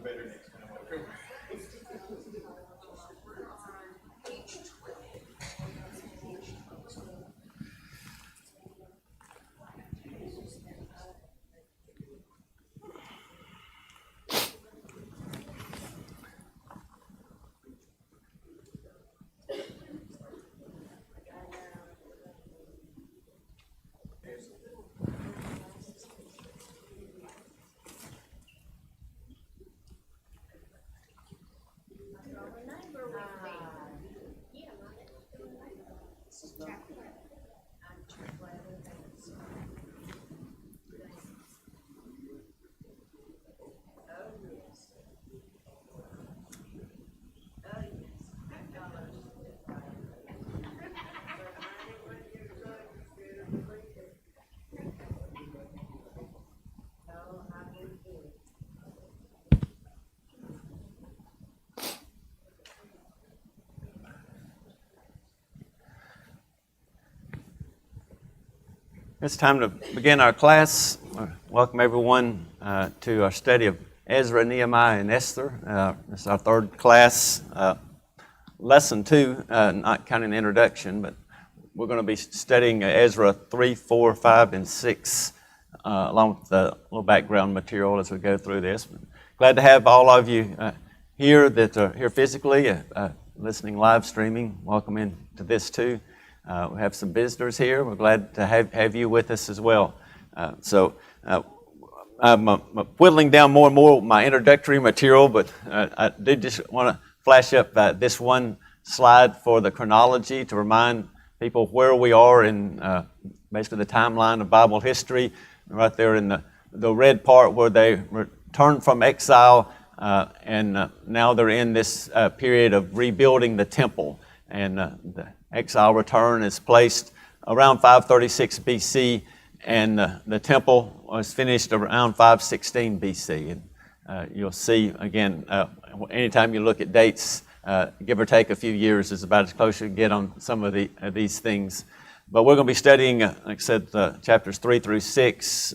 better next time. It's time to begin our class. Welcome everyone to our study of Ezra, Nehemiah, and Esther. This is our third class, lesson 2, not counting the introduction, but we're going to be studying Ezra 3, 4, 5, and 6, along with the little background material as we go through this. Glad to have all of you here that are here physically, listening live streaming. Welcome into this too. We have some visitors here. We're glad to have you with us as well. I'm whittling down more and more my introductory material, but I did just want to flash up this one slide for the chronology to remind people where we are in basically the timeline of Bible history. Right there in the red part where they returned from exile, and now they're in this period of rebuilding the temple. And the exile return is placed around 536 BC, and the temple was finished around 516 BC. And you'll see, again, anytime you look at dates, give or take a few years is about as close as you can get on some of these things. But we're going to be studying, like I said, chapters 3 through 6.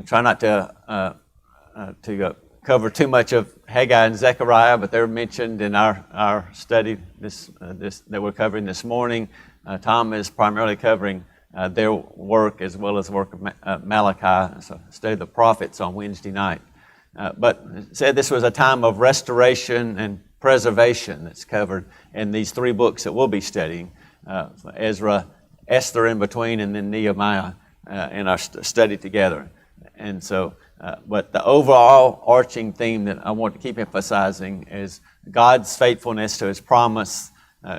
Try not to cover too much of Haggai and Zechariah, but they're mentioned in our study this that we're covering this morning. Tom is primarily covering their work as well as the work of Malachi, so study the prophets on Wednesday night. But it said this was a time of restoration and preservation that's covered in these 3 books that we'll be studying, Ezra, Esther in between, and then Nehemiah in our study together. And so, but the overall arching theme that I want to keep emphasizing is God's faithfulness to His promise.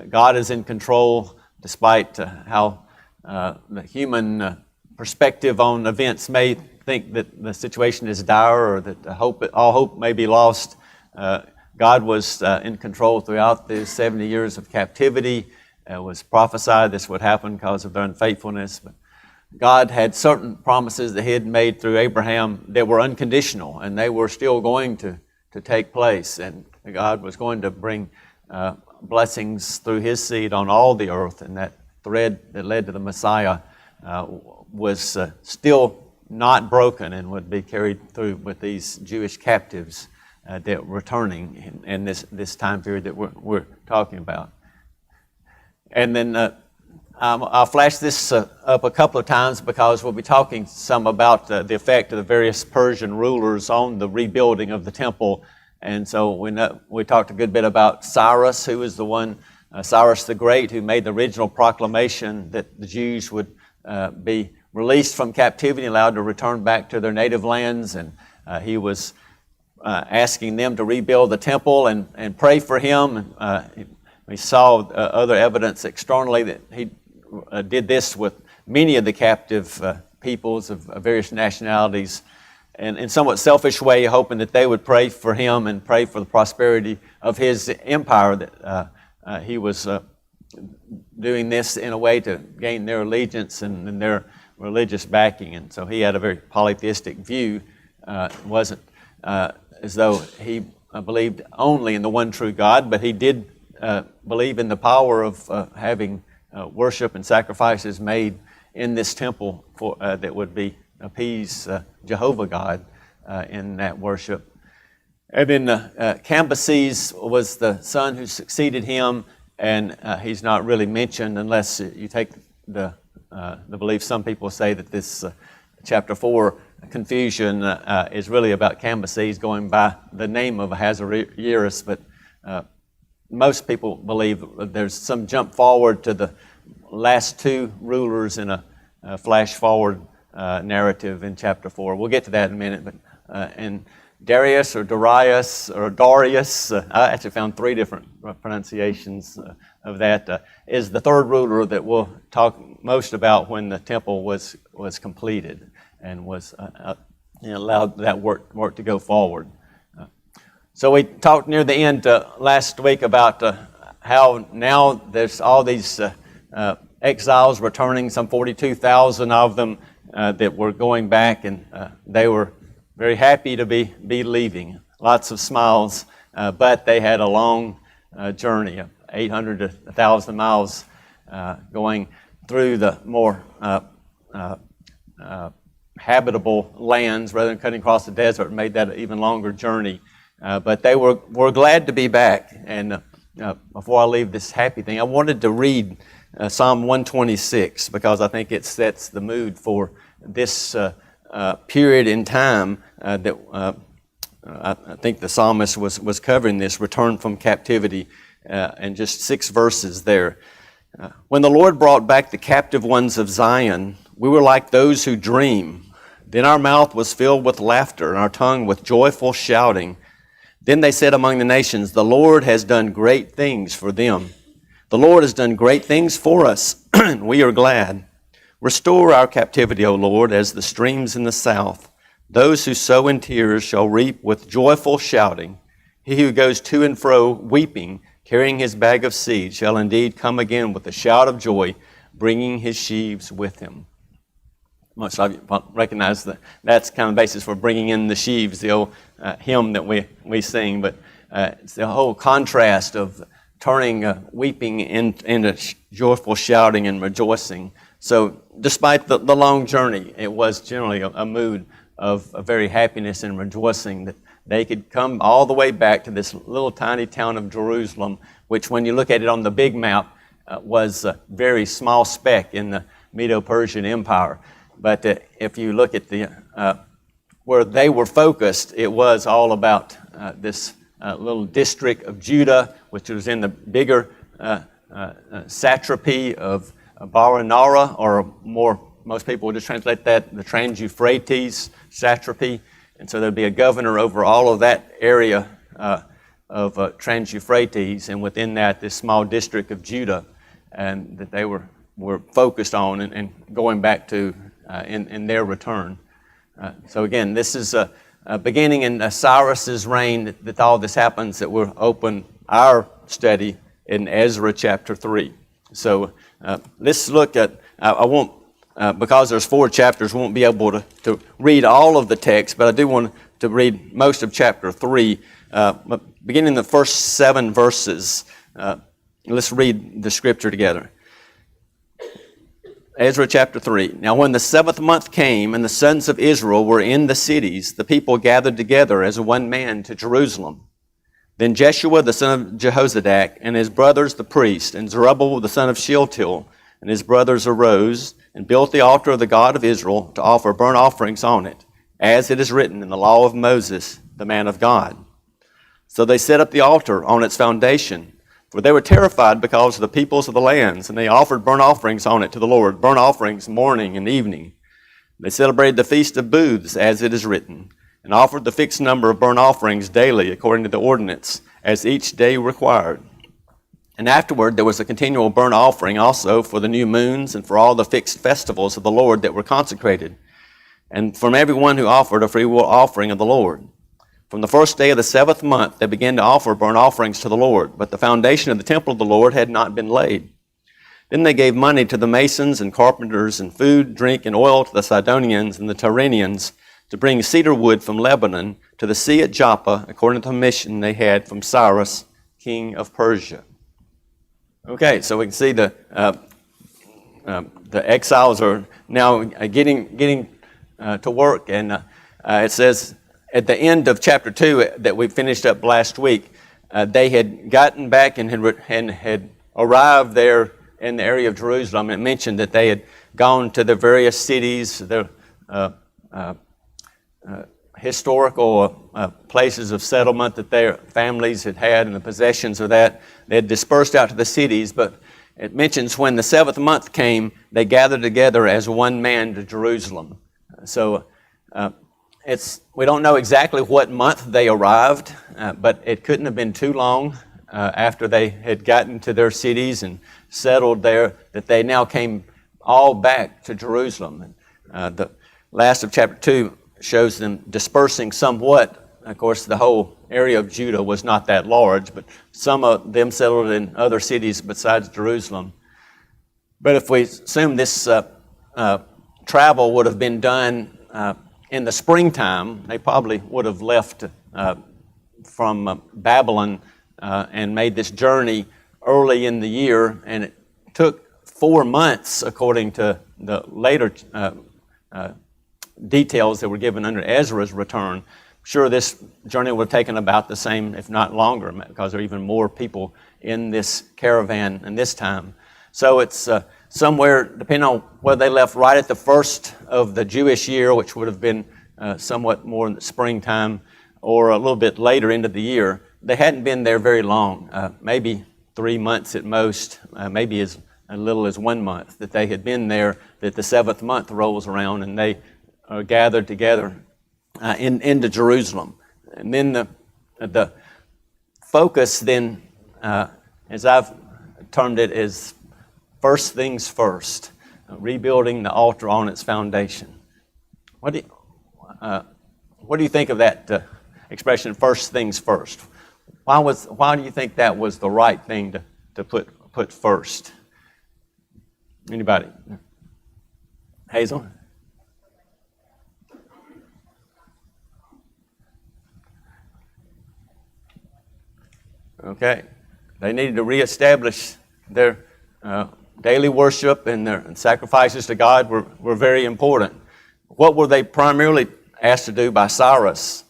God is in control despite how the human perspective on events may think that the situation is dire or that all hope may be lost. God was in control throughout the 70 years of captivity. It was prophesied this would happen because of their unfaithfulness. But God had certain promises that He had made through Abraham that were unconditional, and they were still going to take place. And God was going to bring blessings through His seed on all the earth, and that thread that led to the Messiah was still not broken and would be carried through with these Jewish captives that were returning in this time period that we're talking about. And then I'll flash this up a couple of times because we'll be talking some about the effect of the various Persian rulers on the rebuilding of the temple. And so we talked a good bit about Cyrus, who was the one, Cyrus the Great, who made the original proclamation that the Jews would be released from captivity, allowed to return back to their native lands. And he was asking them to rebuild the temple and pray for him. We saw other evidence externally that he did this with many of the captive peoples of various nationalities, and in somewhat selfish way, hoping that they would pray for him and pray for the prosperity of his empire, that he was doing this in a way to gain their allegiance and their religious backing. And so he had a very polytheistic view. It wasn't as though he believed only in the one true God, but he did believe in the power of having worship and sacrifices made in this temple that would appease Jehovah God in that worship. And then Cambyses was the son who succeeded him, and he's not really mentioned unless you take the belief. Some people say that this chapter 4 confusion is really about Cambyses going by the name of Ahasuerus, but most people believe there's some jump forward to the last two rulers in a flash forward narrative in chapter 4. We'll get to that in a minute, but and Darius or Darius or Darius, I actually found three different pronunciations of that, is the third ruler that we'll talk most about when the temple was completed and was allowed that work to go forward. So we talked near the end last week about how now there's all these exiles returning, some 42,000 of them that were going back, and they were very happy to be leaving. Lots of smiles, but they had a long journey of 800 to 1,000 miles going through the more habitable lands rather than cutting across the desert. It made that an even longer journey. But they were glad to be back. And before I leave this happy thing, I wanted to read Psalm 126 because I think it sets the mood for this period in time that I think the psalmist was covering this return from captivity, and just 6 verses there. When the Lord brought back the captive ones of Zion, we were like those who dream. Then our mouth was filled with laughter and our tongue with joyful shouting. Then they said among the nations, the Lord has done great things for them. The Lord has done great things for us, and we are glad. Restore our captivity, O Lord, as the streams in the south. Those who sow in tears shall reap with joyful shouting. He who goes to and fro weeping, carrying his bag of seed, shall indeed come again with a shout of joy, bringing his sheaves with him. Most of you recognize that's kind of the basis for bringing in the sheaves, the old hymn that we sing. But it's the whole contrast of turning weeping into joyful shouting and rejoicing. So despite the long journey, it was generally a mood of very happiness and rejoicing that they could come all the way back to this little tiny town of Jerusalem, which when you look at it on the big map was a very small speck in the Medo-Persian Empire. But if you look at the where they were focused, it was all about this little district of Judah, which was in the bigger satrapy of Baranara, or most people would just translate that, the Trans-Euphrates satrapy. And so there'd be a governor over all of that area of Trans-Euphrates, and within that, this small district of Judah, and that they were focused on and going back to in their return. So again, this is beginning in Cyrus's reign that all this happens, that we'll open our study in Ezra chapter 3. So let's look at, I won't, because there's 4 chapters, we won't be able to read all of the text, but I do want to read most of chapter 3. Beginning the first 7 verses, let's read the scripture together. Ezra chapter 3. Now when the 7th month came and the sons of Israel were in the cities, the people gathered together as one man to Jerusalem. Then Jeshua the son of Jehozadak and his brothers the priests, and Zerubbabel the son of Shealtiel and his brothers arose and built the altar of the God of Israel to offer burnt offerings on it, as it is written in the law of Moses, the man of God. So they set up the altar on its foundation, for they were terrified because of the peoples of the lands, and they offered burnt offerings on it to the Lord, burnt offerings morning and evening. They celebrated the Feast of Booths, as it is written, and offered the fixed number of burnt offerings daily according to the ordinance, as each day required. And afterward there was a continual burnt offering also for the new moons and for all the fixed festivals of the Lord that were consecrated, and from everyone who offered a freewill offering of the Lord. From the first day of the 7th month they began to offer burnt offerings to the Lord, but the foundation of the temple of the Lord had not been laid. Then they gave money to the masons and carpenters, and food, drink, and oil to the Sidonians and the Tyrrhenians, to bring cedar wood from Lebanon to the sea at Joppa, according to the mission they had from Cyrus, king of Persia. Okay, so we can see the exiles are now getting to work, and it says, at the end of chapter 2 that we finished up last week, they had gotten back and had arrived there in the area of Jerusalem. It mentioned that they had gone to the various cities, their historical places of settlement that their families had had and the possessions of that. They had dispersed out to the cities, but it mentions when the 7th month came, they gathered together as one man to Jerusalem. So we don't know exactly what month they arrived, but it couldn't have been too long after they had gotten to their cities and settled there that they now came all back to Jerusalem. The last of chapter 2 shows them dispersing somewhat. Of course, the whole area of Judah was not that large, but some of them settled in other cities besides Jerusalem. But if we assume this travel would have been done in the springtime, they probably would have left from Babylon and made this journey early in the year, and it took 4 months, according to the later details that were given under Ezra's return. I'm sure this journey would have taken about the same, if not longer, because there are even more people in this caravan in this time. So it's somewhere, depending on whether they left right at the first of the Jewish year, which would have been somewhat more in the springtime, or a little bit later into the year. They hadn't been there very long, maybe 3 months at most, maybe as little as 1 month that they had been there, that the 7th month rolls around and they are gathered together into Jerusalem. And then the focus then, as I've termed it, is first things first, rebuilding the altar on its foundation. What do you think of that expression, first things first? Why do you think that was the right thing to put first? Anybody? Hazel? Okay. They needed to reestablish their daily worship, and their sacrifices to God were very important. What were they primarily asked to do by Cyrus?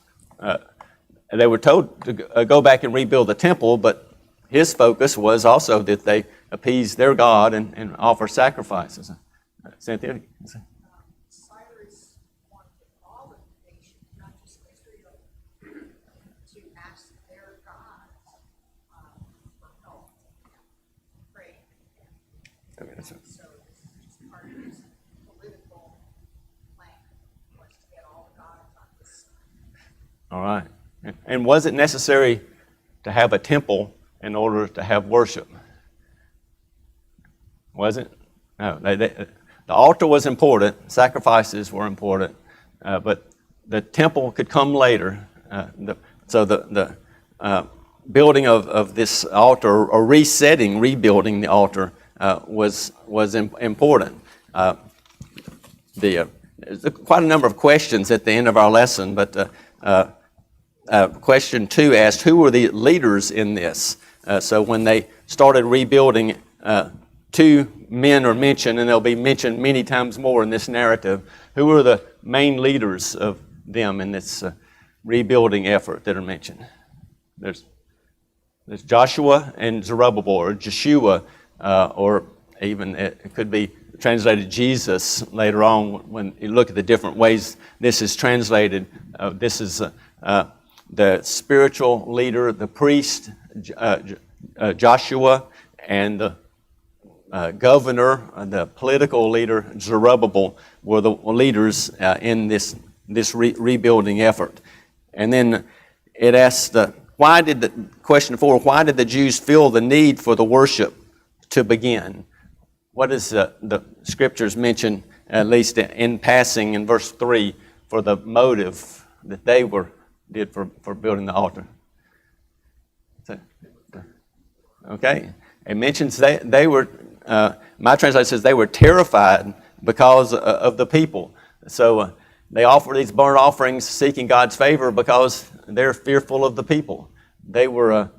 They were told to go back and rebuild the temple, but his focus was also that they appease their God and offer sacrifices. Cynthia? Cyrus wanted all of the nation, not just Israel, to ask their gods for help, pray. Okay, that's it. So this is just part of his political plan, was to get all the gods on his side. All right. And was it necessary to have a temple in order to have worship? Was it? No. The altar was important. Sacrifices were important. But the temple could come later. So the building of this altar, or rebuilding the altar, was important. There's quite a number of questions at the end of our lesson, but question 2 asked, who were the leaders in this? So when they started rebuilding, 2 men are mentioned, and they'll be mentioned many times more in this narrative. Who were the main leaders of them in this rebuilding effort that are mentioned? There's Joshua and Zerubbabel, or Joshua, or even it could be translated Jesus later on when you look at the different ways this is translated. This is the spiritual leader, the priest, Joshua, and the governor, the political leader, Zerubbabel, were the leaders in this rebuilding effort. And then it asks, question 4, why did the Jews feel the need for the worship to begin? What does the scriptures mention, at least in passing in verse 3, for the motive that they did for building the altar? Okay. It mentions they were, my translation says they were terrified because of the people. So they offer these burnt offerings seeking God's favor because they're fearful of the people. They were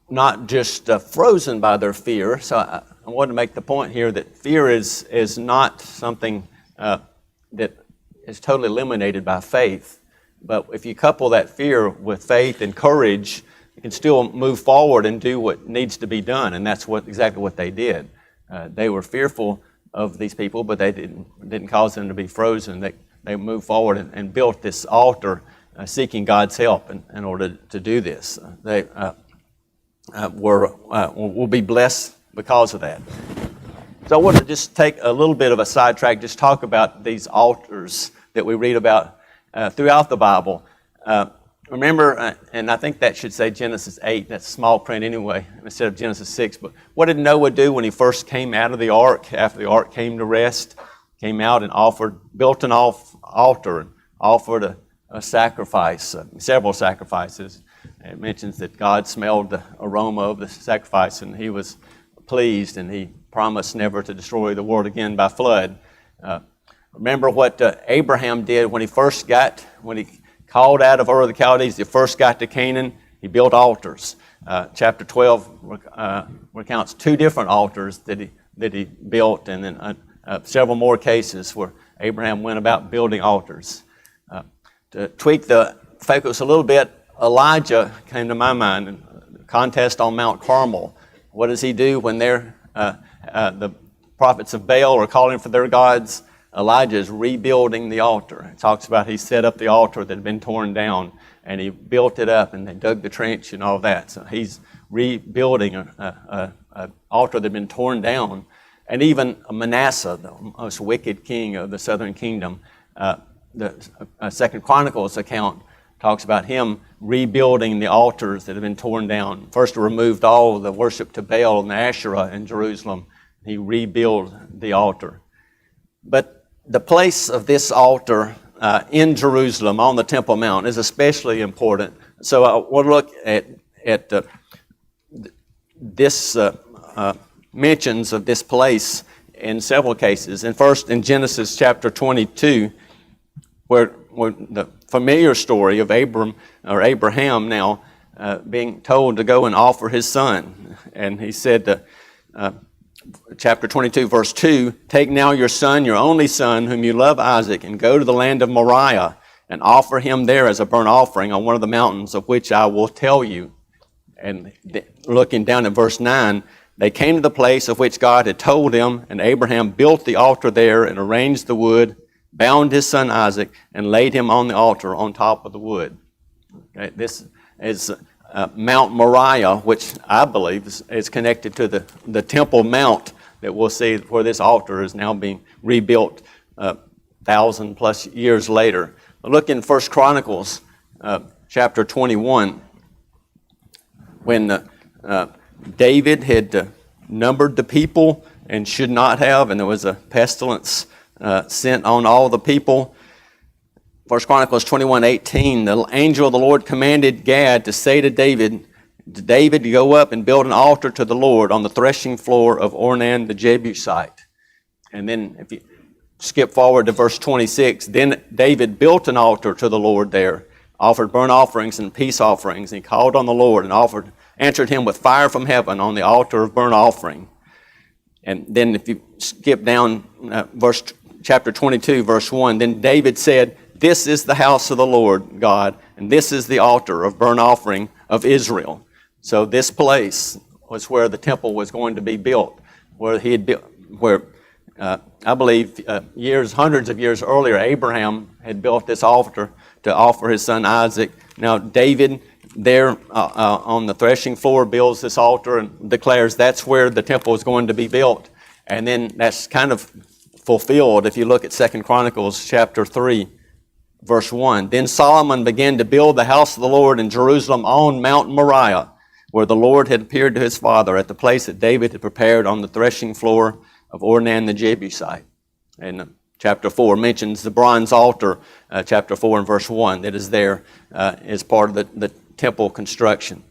not just frozen by their fear. So I want to make the point here that fear is not something that is totally eliminated by faith. But if you couple that fear with faith and courage, you can still move forward and do what needs to be done, and that's exactly what they did. They were fearful of these people, but they didn't cause them to be frozen. They moved forward and built this altar, seeking God's help in order to do this. They will be blessed because of that. So I want to just take a little bit of a sidetrack, just talk about these altars that we read about throughout the Bible. Remember, and I think that should say Genesis 8, that's small print anyway, instead of Genesis 6. But what did Noah do when he first came out of the ark, after the ark came to rest? Came out and built an altar and offered a sacrifice, several sacrifices. It mentions that God smelled the aroma of the sacrifice and he was pleased, and he promised never to destroy the world again by flood. Remember what Abraham did when he called out of Ur of the Chaldees, he first got to Canaan, he built altars. Chapter 12 recounts 2 different altars that he built, and then several more cases where Abraham went about building altars. To tweak the focus a little bit, Elijah came to my mind, in the contest on Mount Carmel. What does he do when the prophets of Baal are calling for their gods? Elijah is rebuilding the altar. It talks about he set up the altar that had been torn down, and he built it up, and they dug the trench and all that. So he's rebuilding an altar that had been torn down. And even Manasseh, the most wicked king of the southern kingdom, the Second Chronicles account talks about him rebuilding the altars that had been torn down. First, he removed all the worship to Baal and the Asherah in Jerusalem. He rebuilt the altar. But the place of this altar in Jerusalem on the Temple Mount is especially important. So I want to look at this mentions of this place in several cases. And first in Genesis chapter 22, where the familiar story of Abraham now being told to go and offer his son. And he said, chapter 22, verse 2, "Take now your son, your only son, whom you love, Isaac, and go to the land of Moriah, and offer him there as a burnt offering on one of the mountains of which I will tell you." And looking down at verse 9, "They came to the place of which God had told him, and Abraham built the altar there and arranged the wood, bound his son Isaac, and laid him on the altar on top of the wood." Okay, this is Mount Moriah, which I believe is connected to the Temple Mount that we'll see where this altar is now being rebuilt 1,000 plus years later. Look in 1 Chronicles chapter 21, when David had numbered the people and should not have, and there was a pestilence sent on all the people. 1 Chronicles 21:18, "The angel of the Lord commanded Gad to say to David to go up and build an altar to the Lord on the threshing floor of Ornan the Jebusite." And then if you skip forward to verse 26, "Then David built an altar to the Lord there, offered burnt offerings and peace offerings, and he called on the Lord and answered him with fire from heaven on the altar of burnt offering." And then if you skip down chapter 22, verse 1, "Then David said, 'This is the house of the Lord God, and this is the altar of burnt offering of Israel.'" So this place was where the temple was going to be built, where he had built, I believe hundreds of years earlier, Abraham had built this altar to offer his son Isaac. Now David there on the threshing floor builds this altar and declares that's where the temple is going to be built. And then that's kind of fulfilled if you look at 2 Chronicles chapter 3. Verse 1, "Then Solomon began to build the house of the Lord in Jerusalem on Mount Moriah, where the Lord had appeared to his father at the place that David had prepared on the threshing floor of Ornan the Jebusite." And chapter 4 mentions the bronze altar, chapter 4 and verse 1, that is there as part of the temple construction.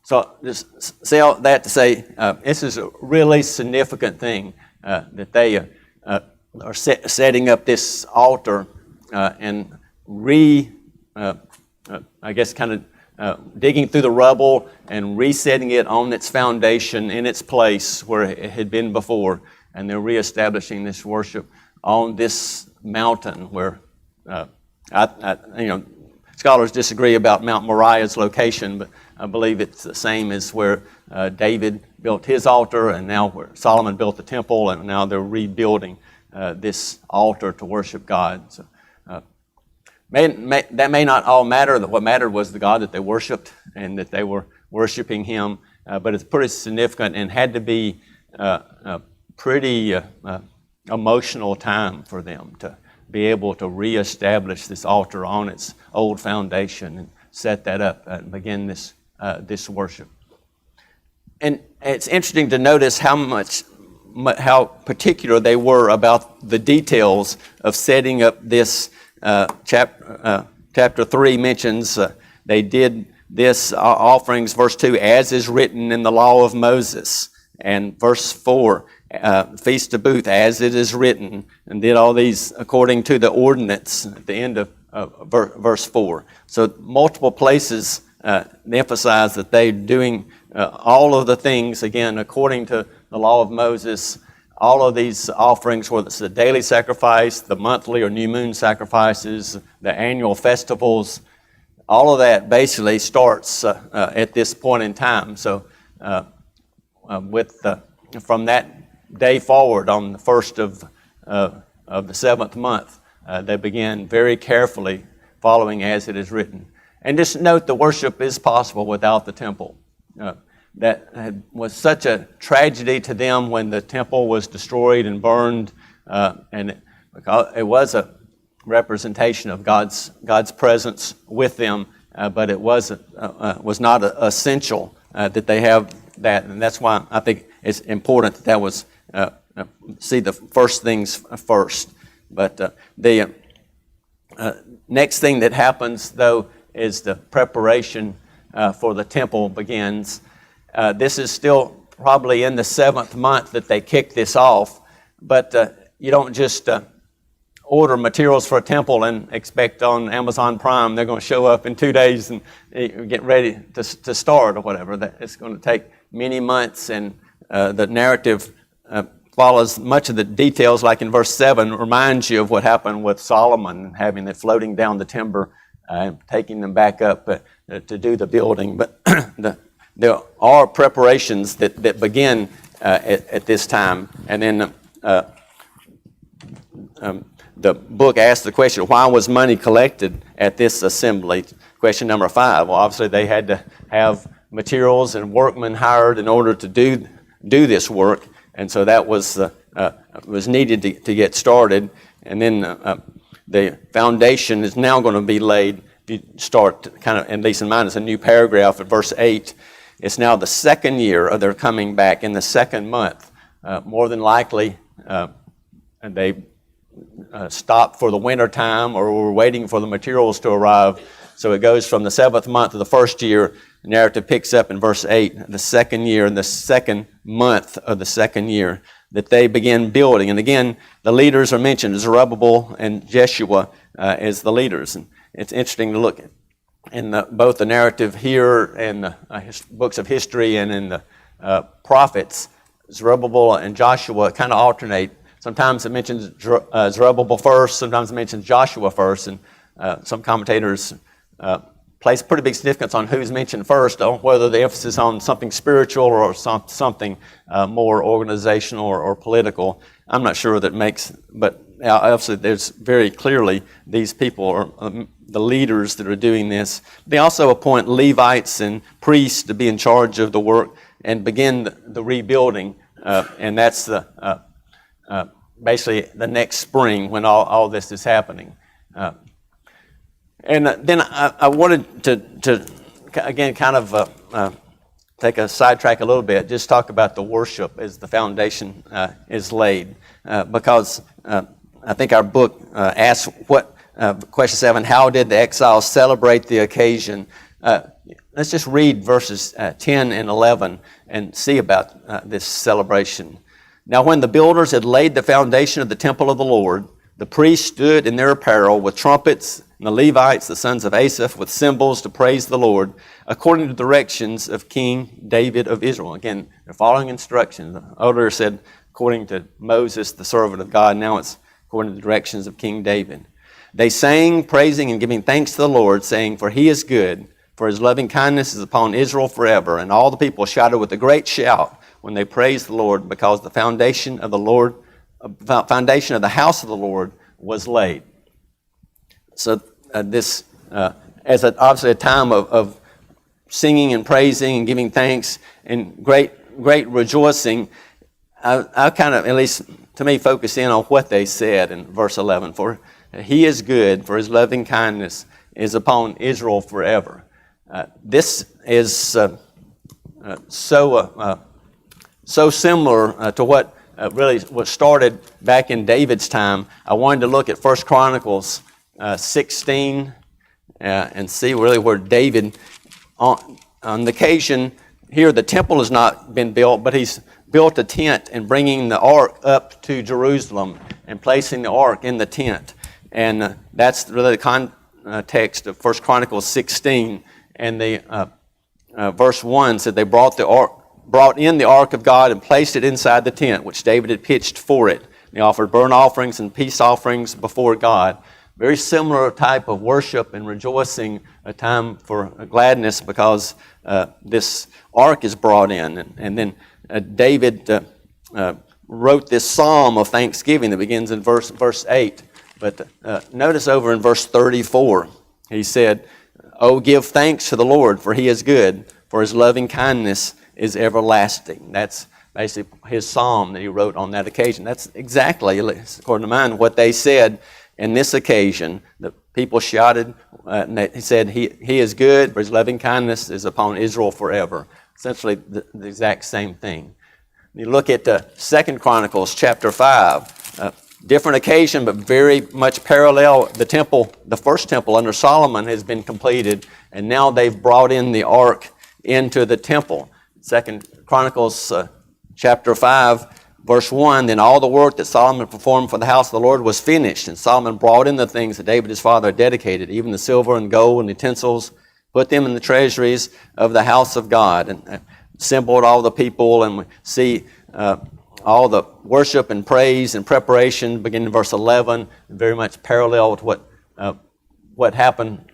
So just say all that to say this is a really significant thing that they are setting up this altar and digging through the rubble and resetting it on its foundation in its place where it had been before. And they're reestablishing this worship on this mountain where Scholars disagree about Mount Moriah's location, but I believe it's the same as where David built his altar, and now where Solomon built the temple, and now they're rebuilding this altar to worship God. So, that may not all matter. What mattered was the God that they worshiped and that they were worshiping Him. But it's pretty significant and had to be a pretty emotional time for them to be able to reestablish this altar on its old foundation and set that up and begin this worship. And it's interesting to notice how particular they were about the details of setting up this. Chapter 3 mentions they did this offerings, verse 2, as is written in the law of Moses. And verse 4, Feast of Booth, as it is written, and did all these according to the ordinance at the end of verse 4. So multiple places emphasize that they're doing all of the things, again, according to the law of Moses. All of these offerings, whether it's the daily sacrifice, the monthly or new moon sacrifices, the annual festivals, all of that basically starts at this point in time. So from that day forward, on the first of the seventh month, they began very carefully following as it is written. And just note the worship is possible without the temple. That was such a tragedy to them when the temple was destroyed and burned, because it was a representation of God's presence with them, but it was not essential that they have that, and that's why I think it's important that was see the first things first. But the next thing that happens, though, is the preparation for the temple begins. This is still probably in the seventh month that they kick this off, but you don't just order materials for a temple and expect on Amazon Prime they're going to show up in 2 days and get ready to start or whatever. It's going to take many months, and the narrative follows much of the details, like in verse 7, reminds you of what happened with Solomon, having it floating down the timber and taking them back up to do the building. But there are preparations that begin at this time. And then the book asks the question, why was money collected at this assembly? Question number 5. Well, obviously they had to have materials and workmen hired in order to do this work. And so that was needed to get started. And then the foundation is now going to be laid. If you start kind of, at least in mine, it's a new paragraph at verse 8. It's now the second year of their coming back in the second month. More than likely, they stopped for the winter time or were waiting for the materials to arrive. So it goes from the seventh month of the first year. The narrative picks up in verse 8, the second year, the second month of the second year, that they begin building. And again, the leaders are mentioned, Zerubbabel and Jeshua as the leaders. And it's interesting to look at in both the narrative here and the books of history and in the prophets. Zerubbabel and Joshua kind of alternate. Sometimes it mentions Zerubbabel first, sometimes it mentions Joshua first, and some commentators place pretty big significance on who's mentioned first, on whether the emphasis on something spiritual or something more organizational or political. I'm not sure that makes, but obviously there's very clearly these people are the leaders that are doing this. They also appoint Levites and priests to be in charge of the work and begin the rebuilding, and that's basically the next spring when all this is happening. And then I wanted to again, kind of take a sidetrack a little bit, just talk about the worship as the foundation is laid. Because I think our book asks question 7, how did the exiles celebrate the occasion? Let's just read verses 10 and 11 and see about this celebration. Now when the builders had laid the foundation of the temple of the Lord, the priests stood in their apparel with trumpets, and the Levites, the sons of Asaph, with cymbals to praise the Lord, according to the directions of King David of Israel. Again, they're following instructions. Earlier said, according to Moses, the servant of God. Now it's according to the directions of King David. They sang, praising and giving thanks to the Lord, saying, For he is good, for his loving kindness is upon Israel forever. And all the people shouted with a great shout when they praised the Lord, because the foundation of the house of the Lord was laid. So this, as obviously a time of singing and praising and giving thanks and great rejoicing, I kind of, at least to me, focus in on what they said in verse 11. For he is good, for his loving kindness is upon Israel forever. This is so similar to what really what started back in David's time. I wanted to look at 1 Chronicles 16 and see really where David, on the occasion here, the temple has not been built, but he's built a tent and bringing the ark up to Jerusalem and placing the ark in the tent. And that's really the context of 1 Chronicles 16. And the verse 1 said they brought in the ark of God and placed it inside the tent, which David had pitched for it. They offered burnt offerings and peace offerings before God. Very similar type of worship and rejoicing, a time for gladness because this ark is brought in. And then David wrote this psalm of thanksgiving that begins in verse 8. But notice over in verse 34, he said, Oh, give thanks to the Lord, for he is good, for his loving kindness is everlasting. That's basically his psalm that he wrote on that occasion. That's exactly, according to mine, what they said in this occasion. The people shouted, he said, he is good, for his loving kindness is upon Israel forever. Essentially the exact same thing. You look at 2 Chronicles chapter 5, different occasion, but very much parallel. The first temple under Solomon has been completed, and now they've brought in the ark into the temple. 2 Chronicles chapter 5, verse 1, Then all the work that Solomon performed for the house of the Lord was finished, and Solomon brought in the things that David his father had dedicated, even the silver and gold and utensils, put them in the treasuries of the house of God, and assembled all the people, and we see all the worship and praise and preparation beginning in verse 11, very much parallel with what happened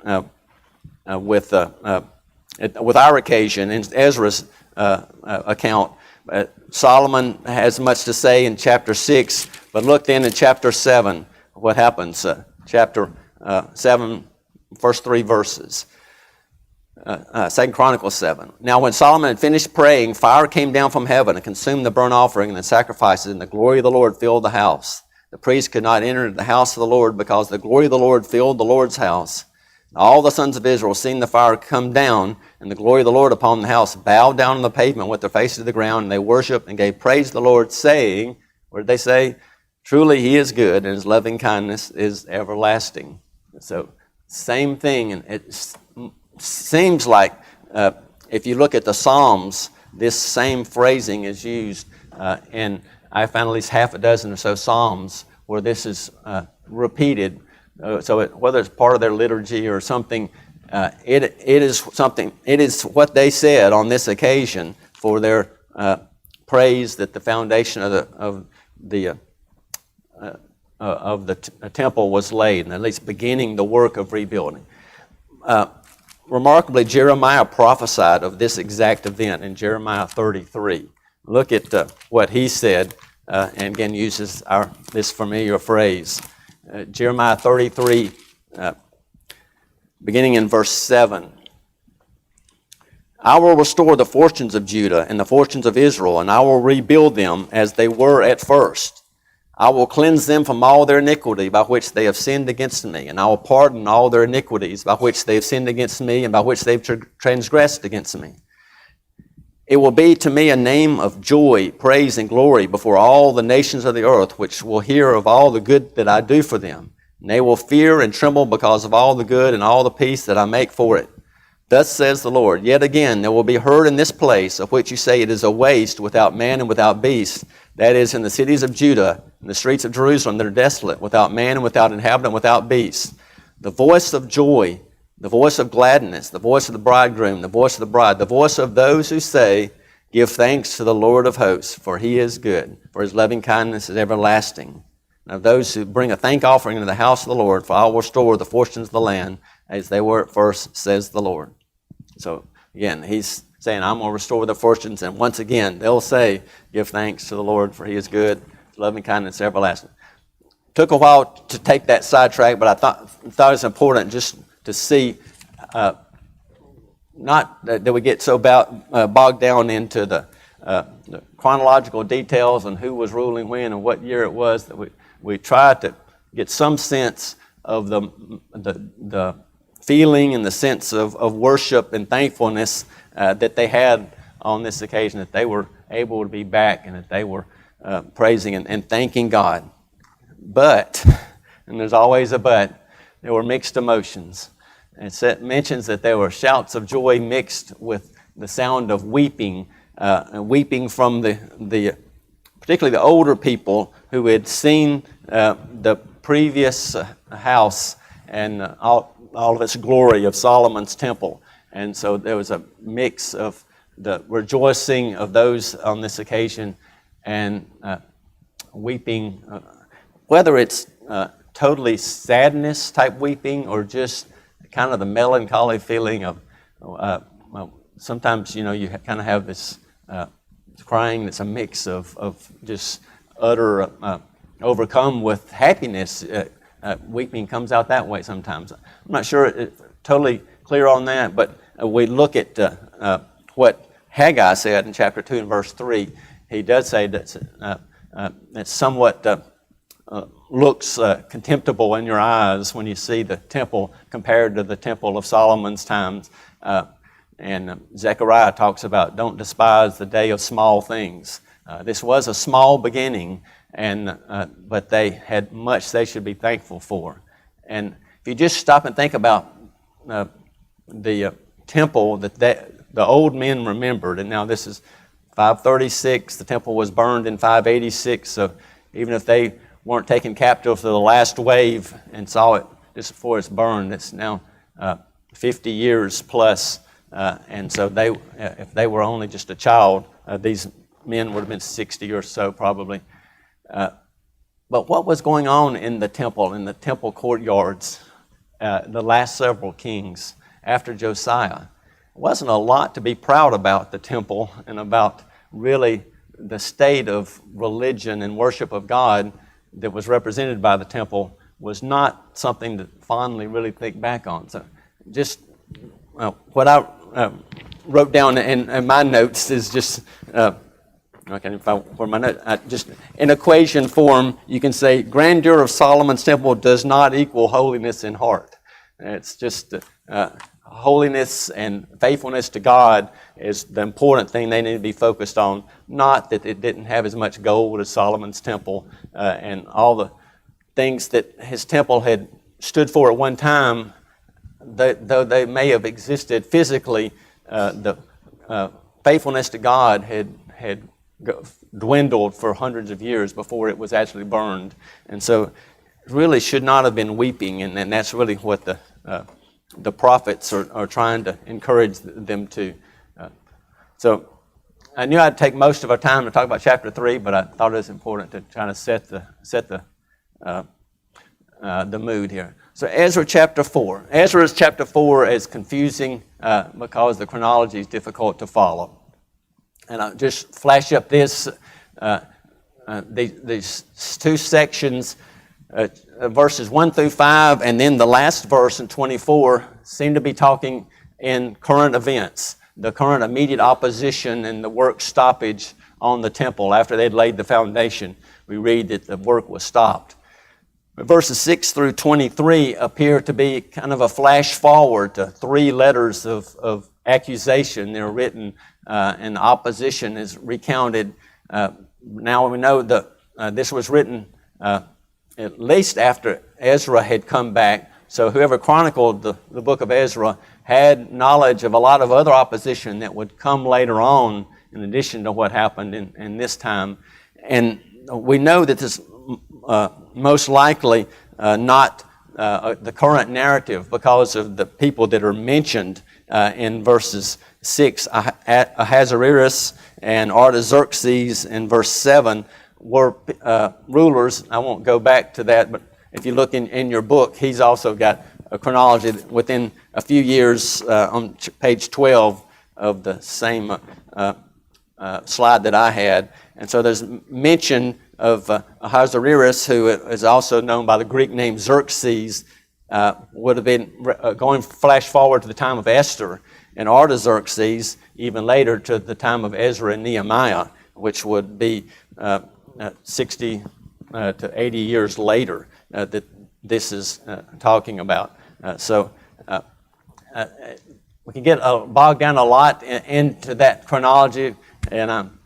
with our occasion in Ezra's account. Solomon has much to say in chapter 6, but look then in chapter 7, what happens. Chapter 7, first 3 verses. 2 Chronicles 7. Now when Solomon had finished praying, fire came down from heaven and consumed the burnt offering and the sacrifices, and the glory of the Lord filled the house. The priest could not enter the house of the Lord because the glory of the Lord filled the Lord's house. All the sons of Israel, seeing the fire come down and the glory of the Lord upon the house, bowed down on the pavement with their faces to the ground, and they worshiped and gave praise to the Lord, saying, what did they say? Truly he is good, and his loving kindness is everlasting. So, same thing, and it seems like if you look at the Psalms, this same phrasing is used, and I found at least half a dozen or so Psalms where this is repeated. Whether it's part of their liturgy or something, it is what they said on this occasion for their praise that the foundation of the temple was laid, and at least beginning the work of rebuilding. Remarkably, Jeremiah prophesied of this exact event in Jeremiah 33. Look at what he said, and again uses this familiar phrase. Jeremiah 33, beginning in verse 7. I will restore the fortunes of Judah and the fortunes of Israel, and I will rebuild them as they were at first. I will cleanse them from all their iniquity by which they have sinned against me, and I will pardon all their iniquities by which they have sinned against me and by which they have transgressed against me. It will be to me a name of joy, praise, and glory before all the nations of the earth, which will hear of all the good that I do for them. And they will fear and tremble because of all the good and all the peace that I make for it. Thus says the Lord, Yet again there will be heard in this place, of which you say it is a waste, without man and without beast, that is, in the cities of Judah, in the streets of Jerusalem that are desolate, without man and without inhabitant, without beast, the voice of joy, the voice of gladness, the voice of the bridegroom, the voice of the bride, the voice of those who say, Give thanks to the Lord of hosts, for he is good, for his loving kindness is everlasting. of those who bring a thank offering into the house of the Lord, for I will restore the fortunes of the land as they were at first, says the Lord. So again, he's saying, I'm going to restore the fortunes, and once again, they'll say, give thanks to the Lord, for he is good, loving kindness, everlasting. Took a while to take that sidetrack, but I thought it was important just to see, not that we get so bogged down into the chronological details and who was ruling when and what year it was, that we try to get some sense of the feeling and the sense of worship and thankfulness that they had on this occasion, that they were able to be back and that they were praising and thanking God. But, and there's always a but, there were mixed emotions. And it mentions that there were shouts of joy mixed with the sound of weeping, and weeping from particularly the older people who had seen the previous house and all of its glory of Solomon's temple. And so there was a mix of the rejoicing of those on this occasion and weeping, whether it's totally sadness type weeping or just kind of the melancholy feeling of, sometimes, you kind of have this crying that's a mix of just utter overcome with happiness. Weeping comes out that way sometimes. I'm not sure it's totally clear on that, but we look at what Haggai said in chapter 2 and verse 3. He does say that it's somewhat looks contemptible in your eyes when you see the temple compared to the temple of Solomon's times. And Zechariah talks about, don't despise the day of small things. This was a small beginning, but they had much they should be thankful for. And if you just stop and think about the temple that the old men remembered, and now this is 536, the temple was burned in 586, so even if they weren't taken captive to the last wave and saw it just before it's burned, it's now 50 years plus. And so if they were only just a child, these men would have been 60 or so probably. But what was going on in the temple courtyards, the last several kings after Josiah? It wasn't a lot to be proud about the temple and about really the state of religion and worship of God that was represented by the temple was not something to fondly really think back on. So just what I wrote down in my notes is just, I can't even find where my note, just in equation form, you can say grandeur of Solomon's temple does not equal holiness in heart. It's just holiness and faithfulness to God is the important thing they need to be focused on, not that it didn't have as much gold as Solomon's temple and all the things that his temple had stood for at one time. Though they may have existed physically, the faithfulness to God had dwindled for hundreds of years before it was actually burned. And so it really should not have been weeping, and that's really what the prophets are trying to encourage them to. So I knew I'd take most of our time to talk about chapter 3, but I thought it was important to try to set the mood here. So Ezra chapter 4. Ezra's chapter 4 is confusing because the chronology is difficult to follow. And I'll just flash up these two sections, verses 1 through 5, and then the last verse in 24 seem to be talking in current events, the current immediate opposition and the work stoppage on the temple after they'd laid the foundation. We read that the work was stopped. Verses 6 through 23 appear to be kind of a flash forward to 3 letters of accusation. They're written and opposition is recounted. Now we know that this was written at least after Ezra had come back. So whoever chronicled the book of Ezra had knowledge of a lot of other opposition that would come later on in addition to what happened in this time. And we know that this most likely not the current narrative because of the people that are mentioned in verses 6, Ahasuerus and Artaxerxes in verse 7, were rulers. I won't go back to that, but if you look in your book, he's also got a chronology within a few years on page 12 of the same slide that I had. And so there's mention of Ahasuerus, who is also known by the Greek name Xerxes, would have been going flash forward to the time of Esther, and Artaxerxes even later to the time of Ezra and Nehemiah, which would be 60 to 80 years later that this is talking about. So we can get bogged down a lot into that chronology, and I'm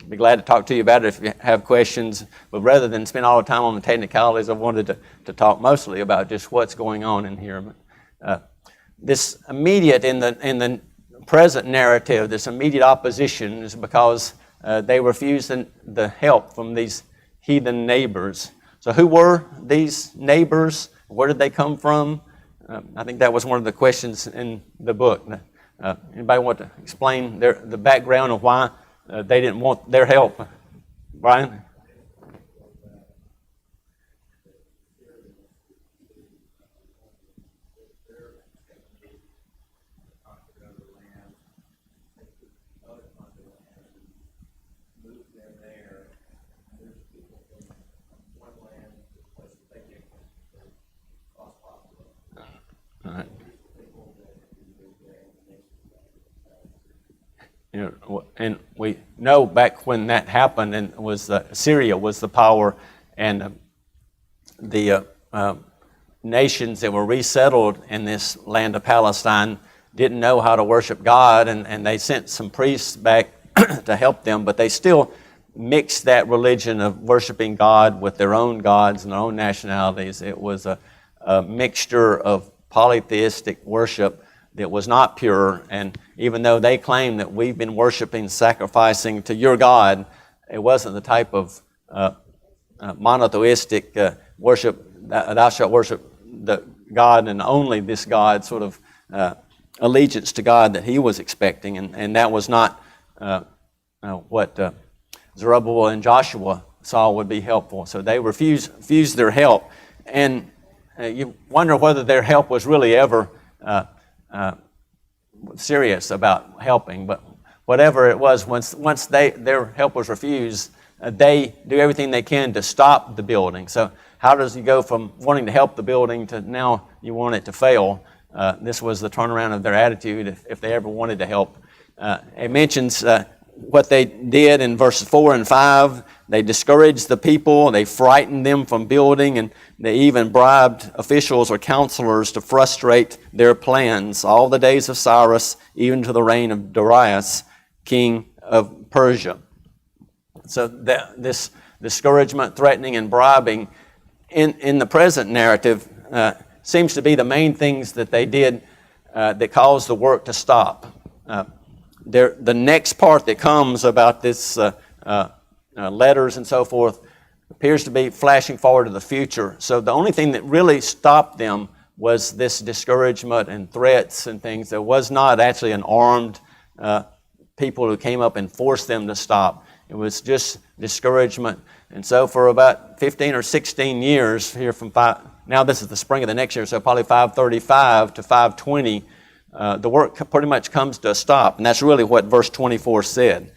be glad to talk to you about it if you have questions. But rather than spend all the time on the technicalities, I wanted to talk mostly about just what's going on in here. This immediate in the present narrative, this immediate opposition is because they refused the help from these heathen neighbors. So who were these neighbors? Where did they come from? I think that was one of the questions in the book. Anybody want to explain the background of why they didn't want their help? Brian? You know, and we know back when that happened, and was Syria was the power, and the nations that were resettled in this land of Palestine didn't know how to worship God, and they sent some priests back to help them, but they still mixed that religion of worshiping God with their own gods and their own nationalities. It was a mixture of polytheistic worship that was not pure, and even though they claimed that we've been worshiping, sacrificing to your God, it wasn't the type of monotheistic worship, thou shalt worship the God and only this God sort of allegiance to God that he was expecting, and that was not what Zerubbabel and Joshua saw would be helpful. So they refused their help, and you wonder whether their help was really ever serious about helping. But whatever it was, once their help was refused, they do everything they can to stop the building. So how does you go from wanting to help the building to now you want it to fail? This was the turnaround of their attitude if they ever wanted to help. It mentions what they did in verses 4 and 5. They discouraged the people, they frightened them from building, and they even bribed officials or counselors to frustrate their plans all the days of Cyrus, even to the reign of Darius, king of Persia. So this discouragement, threatening, and bribing in the present narrative seems to be the main things that they did that caused the work to stop. The next part that comes about this letters and so forth appears to be flashing forward to the future. So the only thing that really stopped them was this discouragement and threats and things. There was not actually an armed people who came up and forced them to stop. It was just discouragement. And so for about 15 or 16 years here from now this is the spring of the next year, so probably 535 to 520, the work pretty much comes to a stop. And that's really what verse 24 said.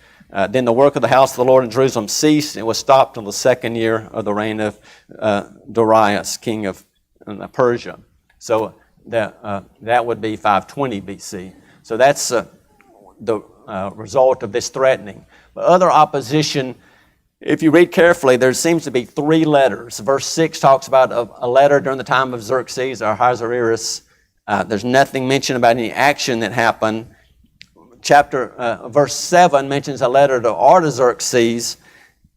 Then the work of the house of the Lord in Jerusalem ceased. It was stopped until the second year of the reign of Darius, king of Persia. So that would be 520 BC. So that's the result of this threatening. But other opposition, if you read carefully, there seems to be 3 letters. Verse 6 talks about a letter during the time of Xerxes or Ahasuerus. There's nothing mentioned about any action that happened. Verse 7 mentions a letter to Artaxerxes,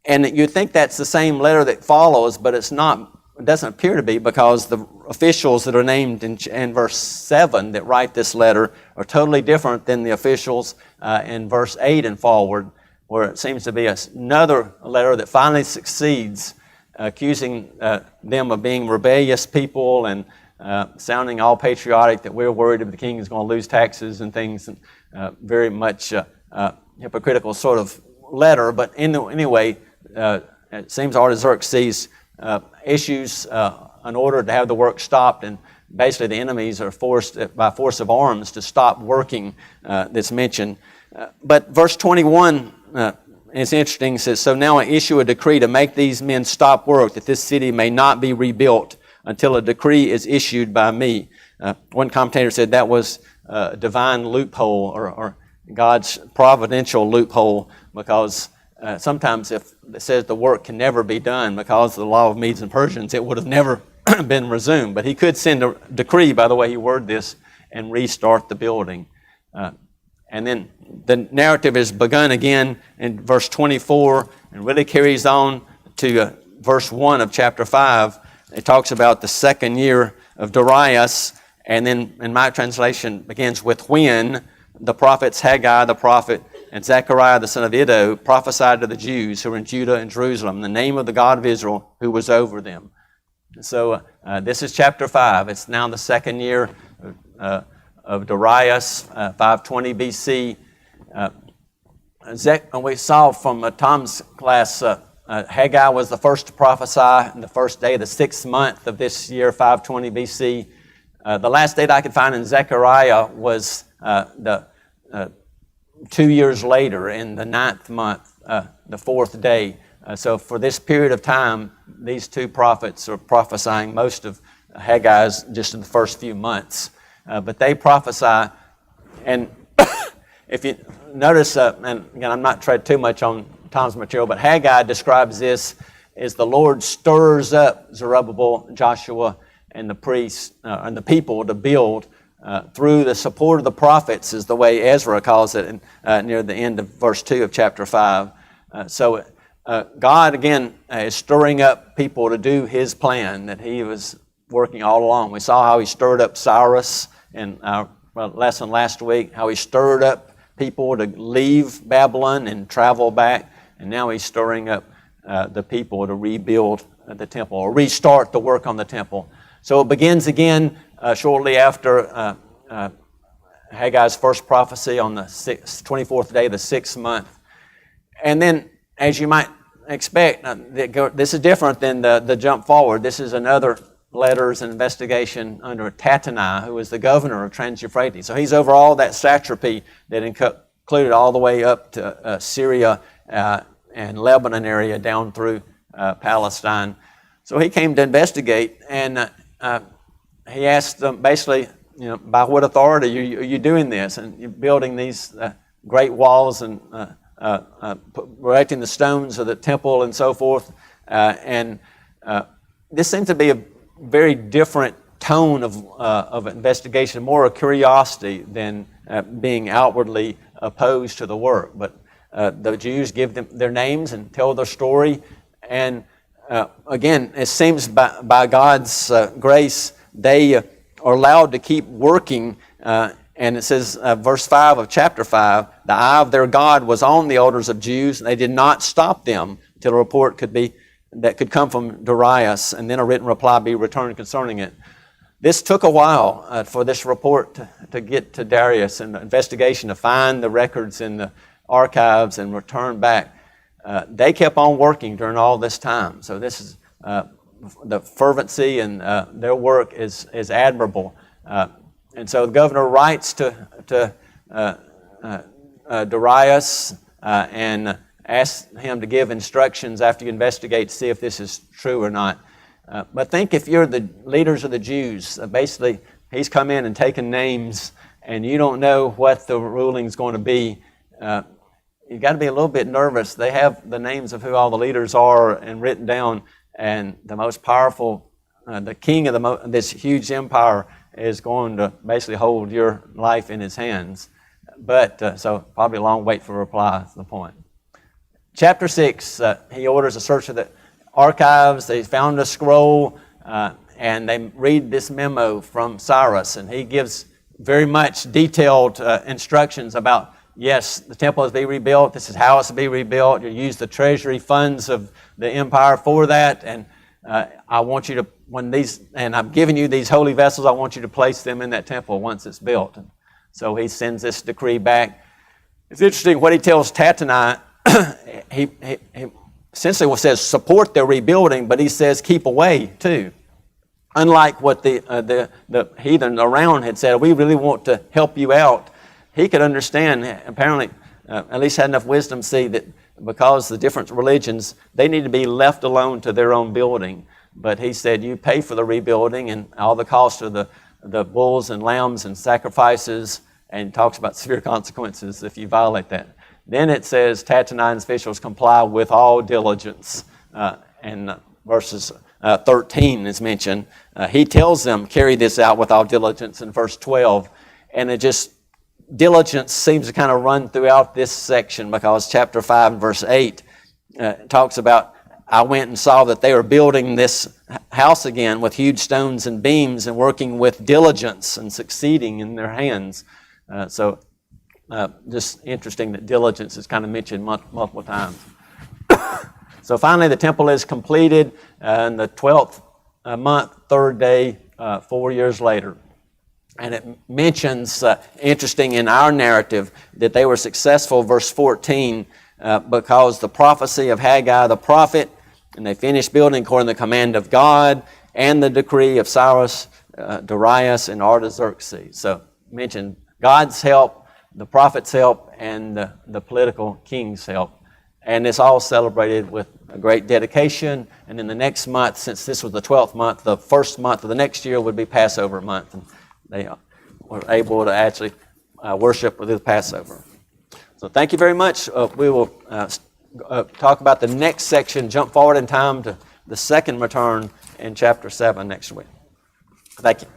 and you'd think that's the same letter that follows, but it's not. It doesn't appear to be, because the officials that are named in verse 7 that write this letter are totally different than the officials in verse 8 and forward, where it seems to be another letter that finally succeeds, accusing them of being rebellious people and sounding all patriotic, that we're worried if the king is going to lose taxes and things, and very much hypocritical sort of letter. But anyway, it seems Artaxerxes issues an order to have the work stopped, and basically the enemies are forced by force of arms to stop working that's mentioned. But verse 21 it's interesting. It says, "So now I issue a decree to make these men stop work, that this city may not be rebuilt until a decree is issued by me." One commentator said that was a divine loophole or God's providential loophole, because sometimes if it says the work can never be done because of the law of Medes and Persians, it would have never been resumed. But he could send a decree, by the way he worded this, and restart the building. And then the narrative is begun again in verse 24 and really carries on to verse 1 of chapter 5. It talks about the second year of Darius, and then in my translation begins with when the prophets Haggai the prophet and Zechariah the son of Iddo prophesied to the Jews who were in Judah and Jerusalem in the name of the God of Israel who was over them. So this is chapter 5. It's now the second year of Darius, 520 BC. We saw from Tom's class, Haggai was the first to prophesy on the first day of the 6th month of this year, 520 BC. The last date I could find in Zechariah was the 2 years later in the 9th month, the 4th day. So for this period of time, these two prophets are prophesying. Most of Haggai's just in the first few months. But they prophesy, and if you notice, and again, I'm not treading too much on Tom's material, but Haggai describes this as the Lord stirs up Zerubbabel, Joshua, and the priests and the people to build through the support of the prophets, is the way Ezra calls it near the end of verse 2 of chapter 5. So God, again, is stirring up people to do His plan that He was working all along. We saw how He stirred up Cyrus in our lesson last week, how He stirred up people to leave Babylon and travel back, and now He's stirring up the people to rebuild the temple or restart the work on the temple. So it begins again shortly after Haggai's first prophecy on the 24th day of the 6th month. And then, as you might expect, this is different than the jump forward. This is another letters and investigation under Tattenai, who was the governor of Trans-Euphrates. So he's over all that satrapy that included all the way up to Syria and Lebanon area down through Palestine. So he came to investigate, and he asked them basically, by what authority are you doing this? And you're building these great walls and erecting the stones of the temple and so forth. And this seems to be a very different tone of investigation, more a curiosity than being outwardly opposed to the work. But the Jews give them their names and tell their story. And again, it seems by God's grace, they are allowed to keep working. And it says, verse 5 of chapter 5, the eye of their God was on the elders of Jews, and they did not stop them till a report that could come from Darius, and then a written reply be returned concerning it. This took a while for this report to get to Darius, and the investigation to find the records in the archives and return back. They kept on working during all this time. So this is the fervency and their work is admirable. And so the governor writes to Darius and asks him to give instructions after you investigate to see if this is true or not. But think if you're the leaders of the Jews, basically he's come in and taken names and you don't know what the ruling's going to be. You've got to be a little bit nervous. They have the names of who all the leaders are and written down, and the most powerful, the king of this huge empire is going to basically hold your life in his hands. But so probably a long wait for a reply is the point. Chapter 6, he orders a search of the archives. They found a scroll, and they read this memo from Cyrus, and he gives very much detailed instructions about, yes, the temple is to be rebuilt. This is how it's to be rebuilt. You use the treasury funds of the empire for that, and I want you to, and I've given you these holy vessels, I want you to place them in that temple once it's built. And so he sends this decree back. It's interesting what he tells Tattenai. He essentially says support their rebuilding, but he says keep away too. Unlike what the heathen around had said, we really want to help you out. He could understand, apparently, at least had enough wisdom to see that because the different religions, they need to be left alone to their own building. But he said, you pay for the rebuilding and all the cost of the bulls and lambs and sacrifices, and talks about severe consequences if you violate that. Then it says, Tattenai's officials comply with all diligence. And verses 13 is mentioned. He tells them, carry this out with all diligence in verse 12. And it just, diligence seems to kind of run throughout this section, because chapter 5 and verse 8 talks about, I went and saw that they were building this house again with huge stones and beams and working with diligence and succeeding in their hands. So just interesting that diligence is kind of mentioned multiple times. So finally the temple is completed in the 12th month, 3rd day, 4 years later. And it mentions, interesting in our narrative, that they were successful, verse 14, because the prophecy of Haggai the prophet, and they finished building according to the command of God and the decree of Cyrus, Darius, and Artaxerxes. So mention God's help, the prophet's help, and the political king's help. And it's all celebrated with a great dedication. And in the next month, since this was the 12th month, the first month of the next year would be Passover month. And they were able to actually worship with the Passover. So thank you very much. We will talk about the next section, jump forward in time to the second return in chapter 7 next week. Thank you.